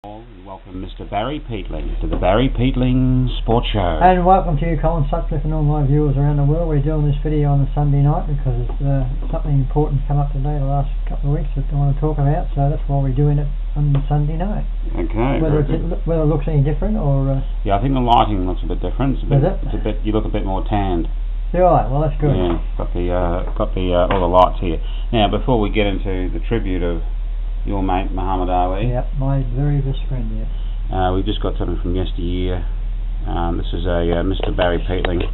Welcome Mr. Barry Peatling to the Barry Peatling Sports Show. And welcome to you, Colin Sutcliffe, and all my viewers around the world. We're doing this video on a Sunday night because something important's come up today the last couple of weeks that I want to talk about, so that's why we're doing it on Sunday night. Okay. Whether it looks any different or... yeah, I think the lighting looks a bit different. You look a bit more tanned. Yeah, right, well that's good. Yeah, got all the lights here. Now, before we get into the tribute of your mate Muhammad Ali. Yep, my very best friend, yes. We've just got something from yesteryear. This is a Mr. Barry Peatling.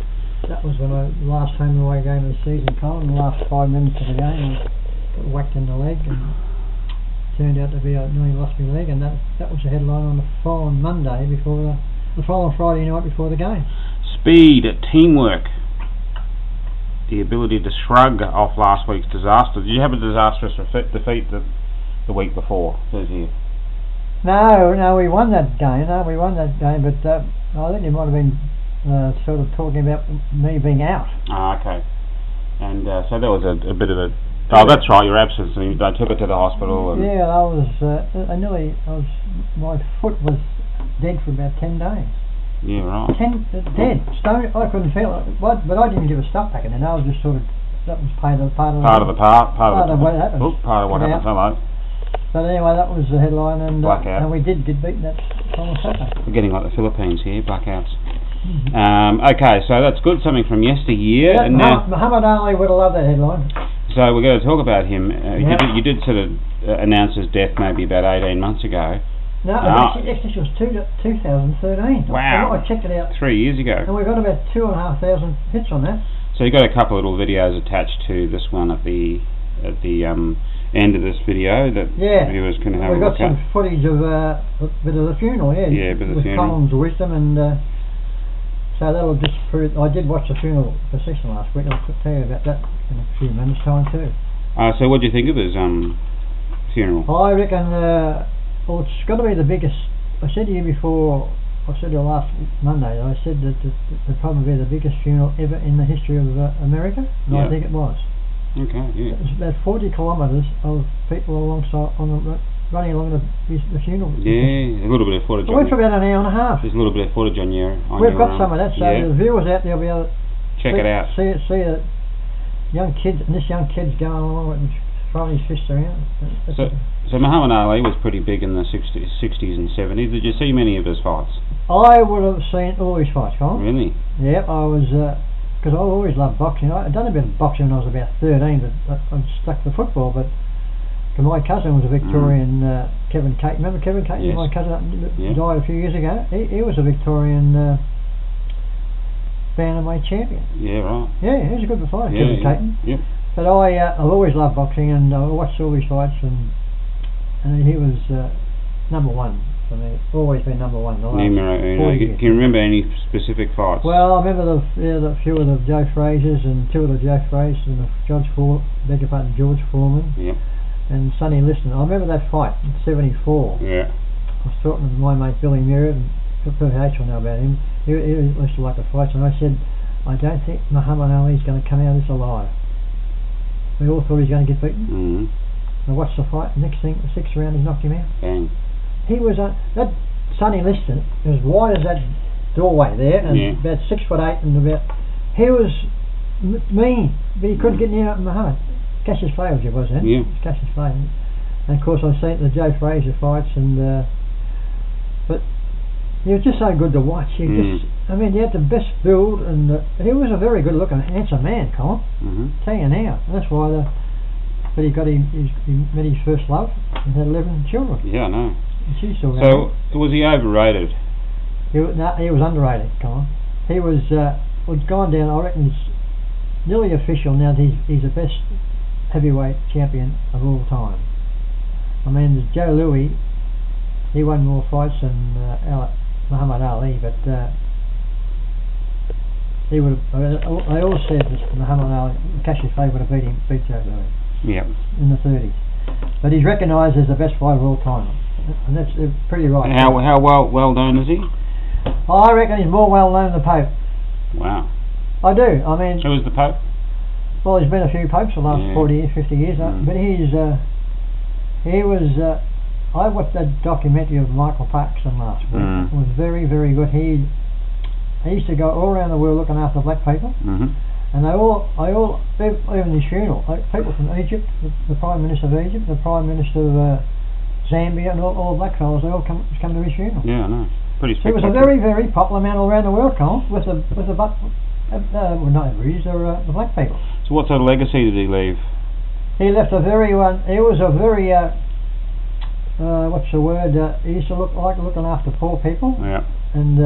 That was when I last home and away game of the season, Colin. The last 5 minutes of the game, I got whacked in the leg and turned out to be I nearly lost my leg, and that was the headline on the following Monday before the following Friday night before the game. Speed, teamwork, the ability to shrug off last week's disaster. Did you have a disastrous defeat the week before? Says here. No, we won that game. But I think you might have been sort of talking about me being out. Ah, okay. And so there was a bit of a... Oh, that's right, your absence. They took it to the hospital. And yeah, my foot was dead for about 10 days. Yeah, right. Dead. Stone. I couldn't feel it. But I didn't give a stuff back in there. I was just sort of... That was part of what happened. Hello. But anyway, that was the headline, and we did get beaten that on Saturday. We're getting like the Philippines here, blackouts. Okay, so that's good, something from yesteryear. Yeah, and Muhammad Ali would have loved that headline. So we're going to talk about him. You did sort of announce his death maybe about 18 months ago. No, actually it was 2013. Wow. I checked it out 3 years ago. And we got about 2,500 hits on that. So you got a couple of little videos attached to this one at the end of this video that viewers can have a look at. We've got some footage of a bit of the funeral, yeah, bit of the funeral. Colin's wisdom, and so that'll just prove... I did watch the funeral procession last week, and I'll tell you about that in a few minutes' time too. So what do you think of his funeral? I reckon, it's got to be the biggest... I said to you before, I said to you last Monday, I said that it'd probably be the biggest funeral ever in the history of America, and I think it was. Okay, yeah. It was about 40 kilometres of people running along the funeral. Yeah, a little bit of footage. It went for about an hour and a half. There's a little bit of footage on your... We've got some of that, so the viewers out there will be able to check it out. See young kids, and this young kid's going along and throwing his fists around. So Muhammad Ali was pretty big in the 60s and 70s. Did you see many of his fights? I would have seen all his fights, Colin. Really? Yeah, I was... because I always loved boxing. I'd done a bit of boxing when I was about 13, but I stuck to football. But my cousin was a Victorian, Kevin Caton. Remember Kevin Caton? Yes. My cousin died a few years ago. He was a Victorian bantamweight champion. Yeah, right. Yeah, he was a good fighter, Kevin Caton. Yep. But I've always loved boxing, and I watched all his fights, and he was number one. For me, always been number one. Can you remember any specific fights? Well, I remember the few of the Joe Frazers and two of the Joe Frazers and the George Foreman. Yep. And Sonny Liston. I remember that fight in '74. Yeah. I was talking to my mate Billy Muir, and PH will know about him. He used to like the fights, and I said, I don't think Muhammad Ali's going to come out of this alive. We all thought he was going to get beaten. I watched the fight. Next thing, the 6th round, he knocked him out. Bang. He was that Sonny Liston, as wide as that doorway there, and about 6'8", and about... He was mean, but he couldn't get near Muhammad. Cassius Clay was then. Yeah. Cassius Clay. And of course I've seen the Joe Frazier fights, and but he was just so good to watch. He just, I mean, he had the best build, and he was a very good looking, handsome man, Colin. Tell you now. And that's why but he met his first love and had 11 children. Yeah, I know. So was he overrated? He was underrated, Colin. He was gone down. I reckon it's nearly official now that he's the best heavyweight champion of all time. I mean, Joe Louis, he won more fights than Muhammad Ali, but he would have. They all said that Muhammad Ali, Cassius Clay would have beat Joe Louis. Yeah. In the 30s, but he's recognised as the best fighter of all time. And that's pretty right. How well known is he? I reckon he's more well known than the Pope. Wow. I do. I mean... Who was the Pope? Well, there's been a few popes the last 40 years, 50 years, but he was I watched that documentary of Michael Parkinson last week. Mm. It was very, very good. He used to go all around the world looking after black people, and even his funeral, like people from Egypt, the Prime Minister of Egypt, the Prime Minister of Zambia, and all black fellas, they all come to his funeral. Yeah, I know. Pretty He was a very, very popular man all around the world, Colin, with the well, not everybody, the black people. So what sort of legacy did he leave? He left a very he was a very what's the word? He used to looking after poor people. Yeah. And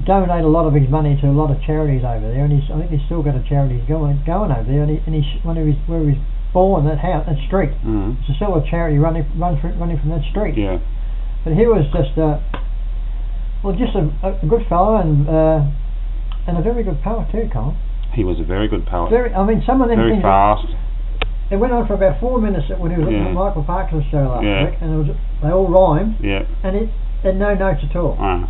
donate a lot of his money to a lot of charities over there. And I think he's still got a charity going over there. And where he's born, that street, it's still a charity running from that street. Yeah. But he was just just a good fellow and a very good poet too, Colin. He was a very good poet. Some of them very things. Fast. It went on for about 4 minutes when he was on the Michael Parkinson show last week, and they all rhymed. Yeah. And it had no notes at all. How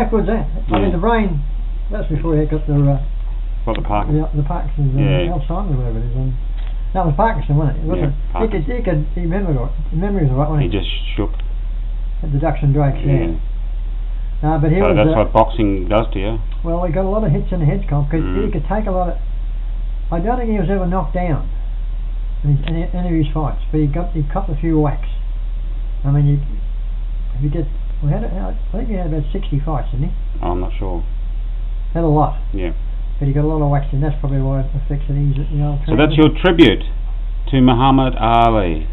good's that? Yeah. I mean, the brain. That's before he got the Parkinson. The Parkinson's and Alzheimer's, whatever it is. And that was Parkinson, wasn't it? He memory was right, wasn't he? He just shook. At the Ducks and Drakes, yeah. But he was. That's what boxing does to you. Well, he got a lot of hits in the head, because he could take a lot of. I don't think he was ever knocked down in any of his fights, but he copped a few whacks. I mean, I think he had about 60 fights, didn't he? I'm not sure. Had a lot. Yeah. But he got a lot of whacks, and that's probably why it affects it. So that's your tribute to Muhammad Ali.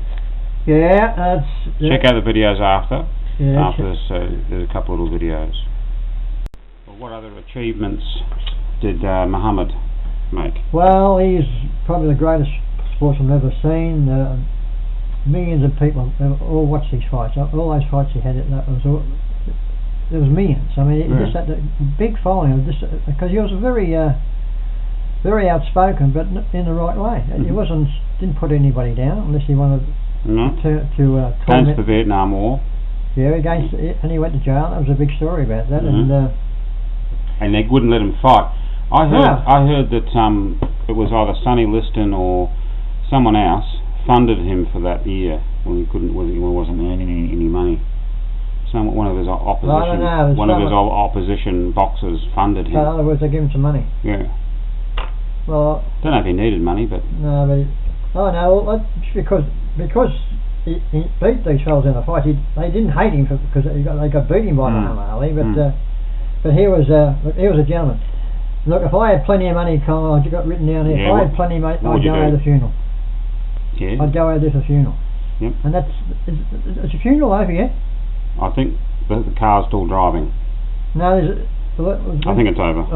Yeah, check out the videos after. Yeah, after this, there's a couple of little videos. Well, what other achievements did Muhammad make? Well, he's probably the greatest sportsman I've ever seen. Millions of people have all watched these fights. All those fights he had, there was millions. I mean, he just had a big following, because he was very, very outspoken, but in the right way. He didn't put anybody down unless he wanted to against the Vietnam War. Yeah, and he went to jail. That was a big story about that. And they wouldn't let him fight. I heard that it was either Sonny Liston or someone else funded him for that year when he wasn't earning any money. One of his opposition boxers funded him. So in other words, they give him some money. Yeah. Well, don't know if he needed money, but because he beat these fellas in a fight. They didn't hate him because they got beaten by Muhammad Ali, but he was a gentleman. Look, if I had plenty of money, Colin, I've got written down here. If I had plenty of money, I'd go over the funeral. Yeah. I'd go over there for the funeral. Yep. And it's a funeral over yet? I think the car's still driving. No, I think it's over. Is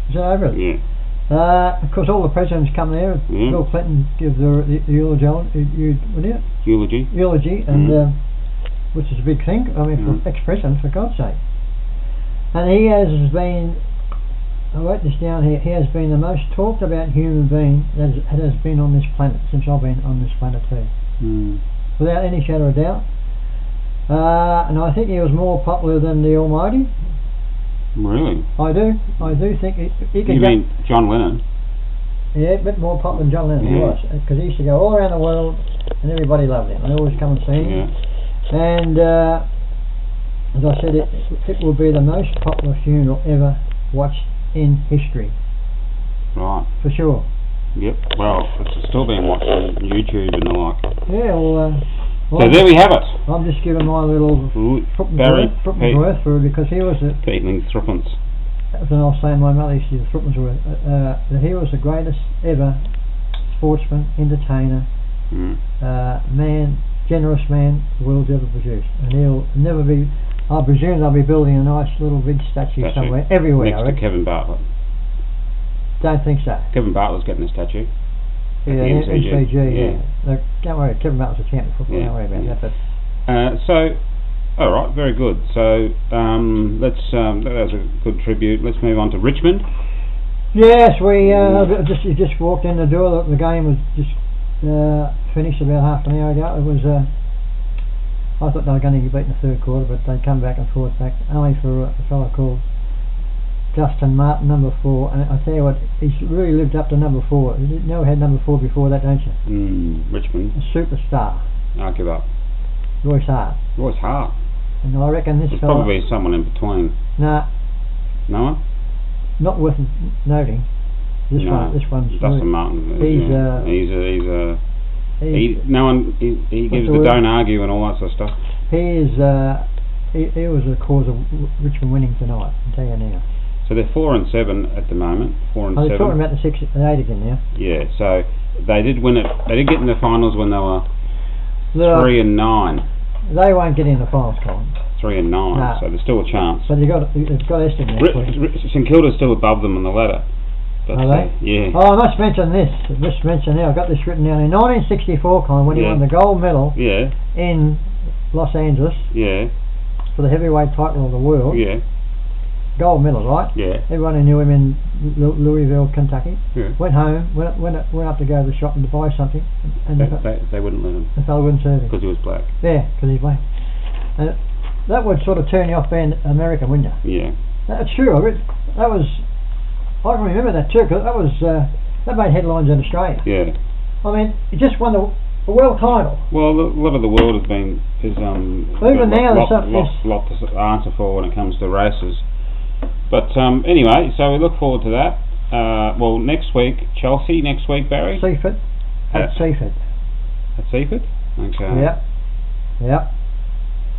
it over? Yeah. Of course, all the presidents come there. Yeah. Bill Clinton gives the eulogy, and which is a big thing. I mean, for ex-president, for God's sake. And he has been. I wrote this down here. He has been the most talked about human being that has been on this planet since I've been on this planet too, without any shadow of doubt. And I think he was more popular than the Almighty. Really? I do think he could. You mean John Lennon? Yeah, a bit more popular than John Lennon was, because he used to go all around the world and everybody loved him. They always come and see him. And as I said, it will be the most popular funeral ever watched in history. Right. For sure. Yep. Well, it's still being watched on YouTube and the like. Yeah. Well. So there we have it. I'm just giving my little Thruppensworth for it, because he was Thruppence. As I was saying, my mother used to use Thruppensworth. That he was the greatest ever sportsman, entertainer, man, generous man the world's ever produced, and he'll never be. I presume they'll be building a nice little big statue somewhere, everywhere. Next to Kevin Bartlett. Don't think so. Kevin Bartlett's getting a statue. Yeah, MCG. Yeah. Don't worry, Kevin Bartlett's a champion footballer. Don't worry about that. But all right, very good. So let's. That was a good tribute. Let's move on to Richmond. Yes, we just walked in the door. The game was just finished about half an hour ago. It was. I thought they were going to get beaten in the third quarter, but they come back and forth only for a fellow called Justin Martin, number 4. And I tell you what, he's really lived up to number 4. You never had number 4 before that, don't you? Richmond. A superstar. I'll give up. Royce Hart. Royce Hart. And I reckon this There's fella... probably someone in between. Nah, No one? not worth noting. This one's... Dustin Martin. He's he gives the don't argue and all that sort of stuff. He was the cause of Richmond winning tonight, I'll tell you now. So they're 4-7 at the moment. 4-7. They're talking about the 6 and 8 again now. Yeah, so they did win it. They did get in the finals when they were 3-9. They won't get in the finals, Colin. 3-9. No. So there's still a chance. But they've got Eston next week. St Kilda's still above them on the ladder. But, are they? Yeah. Oh, I must mention this. Just mention now. I've got this written down. In 1964, Colin, when he won the gold medal in Los Angeles for the heavyweight title of the world. Yeah. Gold medal, right? Yeah. Everyone who knew him in Louisville, Kentucky. Yeah. Went home, went up to go to the shop and to buy something, and they wouldn't let him. The fellow wouldn't serve him because he was black. Yeah, because he's black. And that would sort of turn you off being American, wouldn't you? Yeah. That's true. That was. I can remember that too, because that made headlines in Australia. Yeah. I mean, he just won the world title. Well, a lot of the world is even now lot to answer for when it comes to races. But anyway, so we look forward to that. Well, next week Chelsea. Next week Barry. Seaford. At Seaford. At Seaford. Okay. Yep. Yep.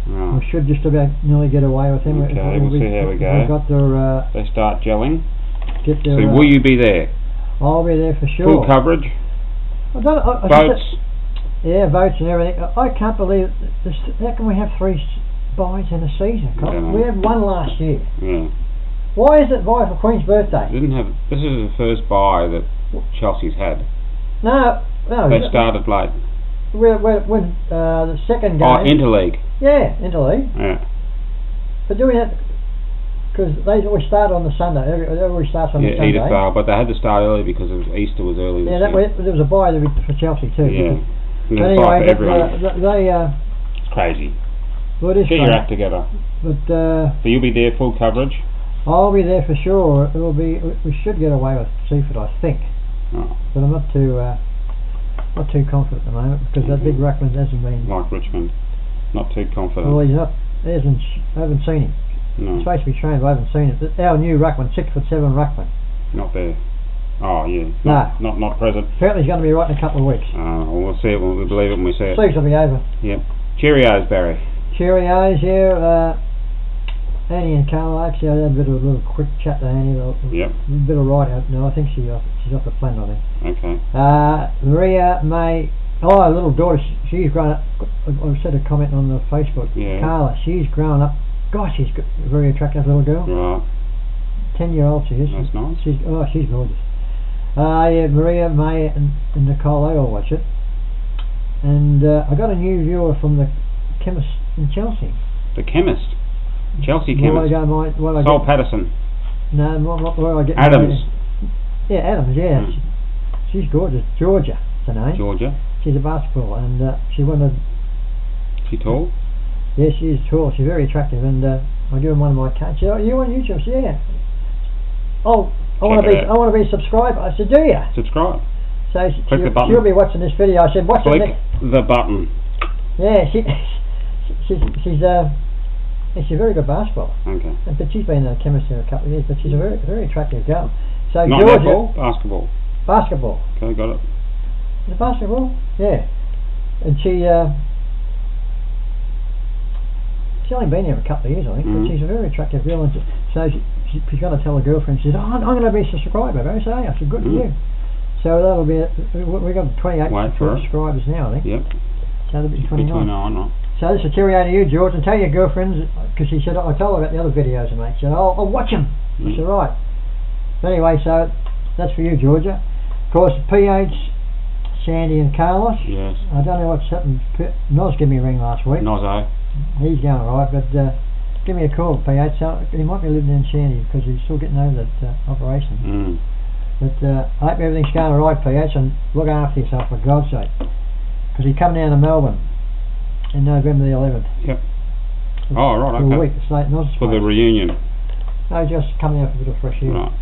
Right. We should just about nearly get away with him. Okay, we'll see how we go. We've got their, they start gelling. Get their, so will you be there? I'll be there for sure. Full coverage. Votes. Yeah, votes and everything. I can't believe this. How can we have 3 buys in a season? We had one last year. Yeah. Why is it buy for Queen's birthday? This is the first buy that Chelsea's had. No. They started late. When the second game. Oh, Interleague. Yeah, Interleague. Yeah. But do we have? Because they always start on the Sunday. It always starts on the Sunday. Easter style, but they had to start early because Easter was early. There was a buy for Chelsea too. Yeah. But anyway, it's crazy. Well, it is Get your act together. But so you'll be there, full coverage. I'll be there for sure. It'll be. We should get away with Seaford, I think. Oh. But I'm not too confident at the moment because that big ruckman hasn't been like Richmond. Not too confident. Well, he's not. I haven't seen him. No. He's supposed to be trained, but I haven't seen it. Our new ruckman, 6'7" ruckman. Not there. Oh yeah. Not present. Apparently he's going to be right in a couple of weeks. Well, we'll see it. We'll believe it when we see it. Seems to be over. Yep. Cheerios, Barry. Cheerios, yeah. Annie and Carla, actually I had a little quick chat to Annie. Yep. A bit of write out. No, I think she's off the planet, I think. Okay. Maria May. Oh, her little daughter. She's grown up. I said a comment on the Facebook. Yeah. Carla, she's grown up. Gosh, she's a very attractive little girl. Right. 10-year-old she is. That's nice. She's gorgeous. Yeah, Maria, May and Nicole, they all watch it. And I got a new viewer from the chemist in Chelsea. The chemist? Chelsea chemist? Sol Patterson? No, where I get Adams? Yeah, Adams, yeah. She's gorgeous. Georgia, is her name. Georgia? She's a basketball and she won a... She tall? Yeah, she's tall. She's very attractive and I give her one of my cards. She said, you on YouTube? So, yeah. Oh, I want to be a subscriber. I said, do you? Subscribe. So click the button. She'll be watching this video. I said, click the button. Yeah, she's a very good basketballer. Okay. But she's been a chemist for a couple of years. But she's a very very attractive girl. So not Georgia, netball, basketball. Basketball. Okay, got it. Is it basketball? Yeah. And she's only been here a couple of years, I think. But she's a very attractive girl. And so she's going to tell her girlfriend. She said, "Oh, I'm going to be a subscriber." I said, "Good for you." So that'll be. We've got 28 subscribers now, I think. Yep. So that'll be 29. 29, right. So this is a cheerio to you, George, and tell your girlfriends, because she said, I told her about the other videos I made. She said, I'll watch them. I said, right. But anyway, so that's for you, Georgia. Of course, PH, Sandy and Carlos. Yes. I don't know what's happened. Noz gave me a ring last week. Nozzo. He's going alright, but give me a call, PH. So he might be living in Sandy because he's still getting over that operation. But I hope everything's going alright, PH, and look after yourself, for God's sake. Because he's coming down to Melbourne in November the 11th. Yep. Oh, right, okay. For a week, it's late, not for the reunion. No, just coming out for a bit of fresh air. Right.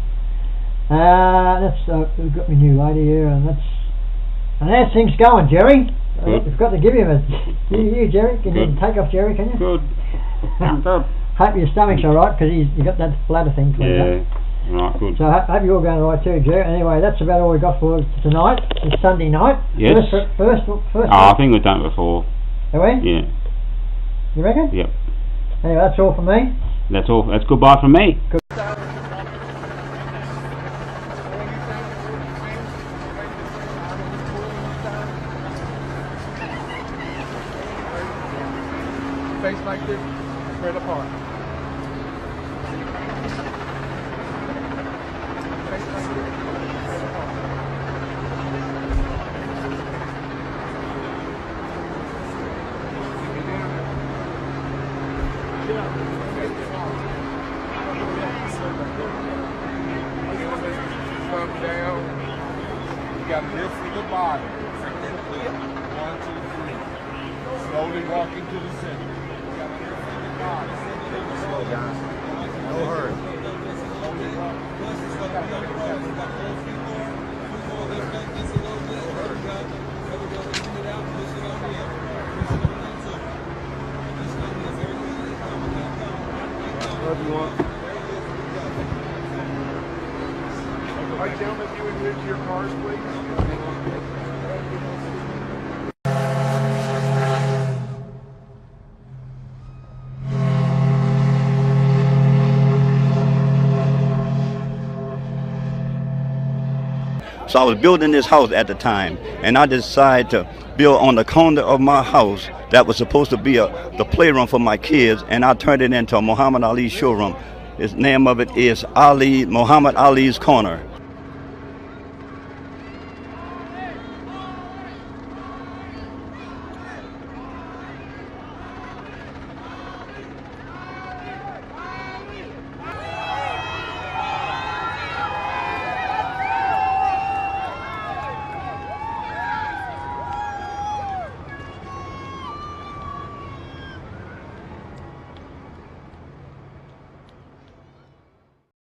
We've got my new lady here, and how's things going, Jerry? Good. You've got to give him a... You Jerry, can you Good. take off Jerry, can you? Good. Good. Hope your stomach's alright, because you got that bladder thing cleaned up. Yeah. Right, good. So hope you're all going alright too, Jerry. Anyway, that's about all we got for tonight. It's Sunday night. Yes. First. I think we've done it before. Have we? Yeah. You reckon? Yep. Anyway, that's all from me. That's all. That's goodbye from me. Face like this, spread apart. Face like this, spread apart. Come down. You got to lift the bottom. 1, 2, 3. Slowly walk into the center. Slow down. No hurry. What do you want? All right, gentlemen, if you would move to your cars, please. So I was building this house at the time, and I decided to build on the corner of my house that was supposed to be the playroom for my kids, and I turned it into a Muhammad Ali showroom. The name of it is Muhammad Ali's Corner.